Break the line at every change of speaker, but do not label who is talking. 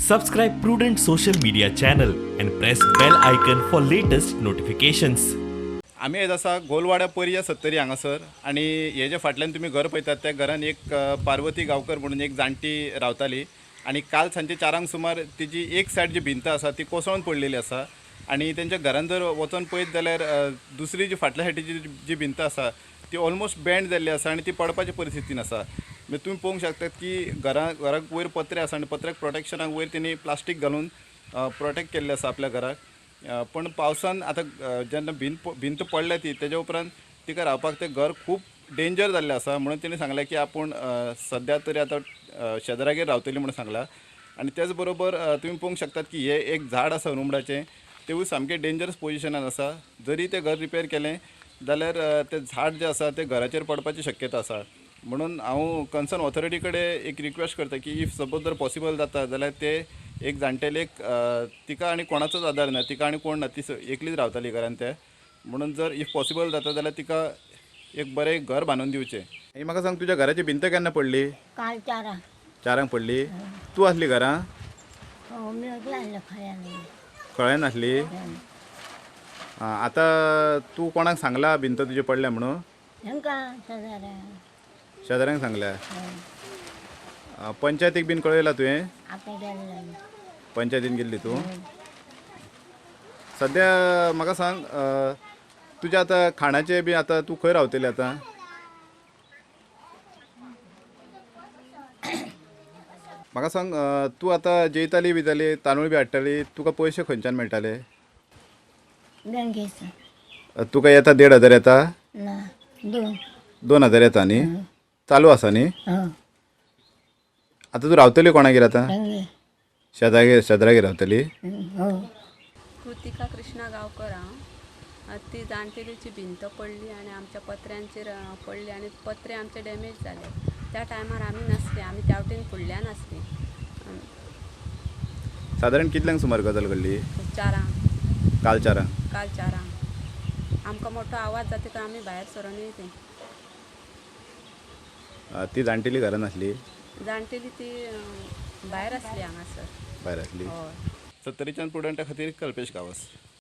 Subscribe Prudent social media channel and press bell icon for latest notifications.
आम्ही आज असा गोलवाड्या पर्या 70 हांगासर आणि हे जे फाटल्यान तुम्ही घर पळयतात त्या घरान एक पार्वती गांवकर म्हणून एक जाणटी रावताली आणि काल सांजे 4 सुमार तिची एक सायड जी भिंत आसा ती कोसळून पडलेली आसा आणि त्यांच्या घरान जर वचून पळयत जाल्यार दुसरी जी फाटल्या सायडीची जी भिंत आसा ती ऑलमोस्ट बँड जाल्ली आसा आणि ती पडपाच्या परिस्थितीन आसा. म्हणजे तुम्ही पळोवंक शकतात की घराक वयर पत्रे आसा आणि पत्र्याक प्रोटेक्शनाक वयर तेणी प्लास्टीक घालून प्रोटेक्ट केल्लें आसा आपल्या घराक. पण पावसान आतां जेन्ना भिंत पडल्या ती तेज्या उपरांत तिका रावपाक तें घर खूब डेंजर जाल्लें आसा म्हणून तिणें सांगलें की आपूण सद्या तरी आतां शेजारागेर रावतली म्हणून सांगलां. आणि त्याच बरोबर तुम्ही पळोवंक शकतात की हे एक झाड आसा रुमडाचें तेवूय सामकें डेंजरस पोजिशनान आसा. जरी तें घर रिपेर केलें जाल्यार तें झाड जें आसा तें घराचेर पडपाची शक्यता आसा. म्हणून हांव कन्सर्न ऑथॉरिटी कडेन एक रिक्वेस्ट करता की इफ सपोज जर पॉसिबल जाता जाल्यार ते एक जाणटेलेक तिका आनी कोणाचोच आदार ना, तिका आनी कोण ना, ती एकलीच रावताली घरान ते. म्हणून जर इफ पॉसिबल जाता जाल्यार तिका एक बरें घर बांदून दिवचें. हे म्हाका सांग तुज्या घराची भिंत केन्ना पडली?
काल 4
4 पडली. तूं आसली घरा?
हो मी लागलं खळ्याने
कळ्ळें नासली? आतां तूं कोणाक सांगला भिंत तुजी पडल्या म्हणून?
हेंका शेजाऱ्या
शेजाऱ्यांक सांगल्या? पंचायतीक बीन कळयला तुवें?
आता गेल्ले
पंचायतीन गेल्ली तूं? सद्या म्हाका सांग तुज्या आतां खाणाचें बी आतां तूं खंय रावतली आतां? म्हाका सांग तूं आतां जेयताली बिताली तांदूळ बी हाडटाली तुका पयशे खंयच्यान मेळटाले?
बँकेचो
तुका येता 1,500 येता?
ना 2
2,000 येता न्ही? चालू आसा न्ही?
हो
आतां तूं रावतली कोणागेर आतां?
रंगे
शेजारागेर रावतली?
हो
कृतिका कृष्णा गांवकर हांव. ती जाणटेलीची भिंत पडली आणि आमच्या पत्र्यांचेर पडली आणि पत्रे आमचे डॅमेज जाले. त्या टायमार आमी नासले, आमी त्या वटेन फुडल्यान आसली.
सादारण कितल्यांक सुमार गजाल घडली?
4
काल 4?
काल 4 आमकां मोठो आवाज जाता तर आमी भायर सरोन येयली.
ती जाणटेली घरान आसली?
जाणटेली ती भायर आसली हांगासर.
भायर आसली?
हय.
70च्यान प्रुडंटा खातीर कल्पेश गांवस.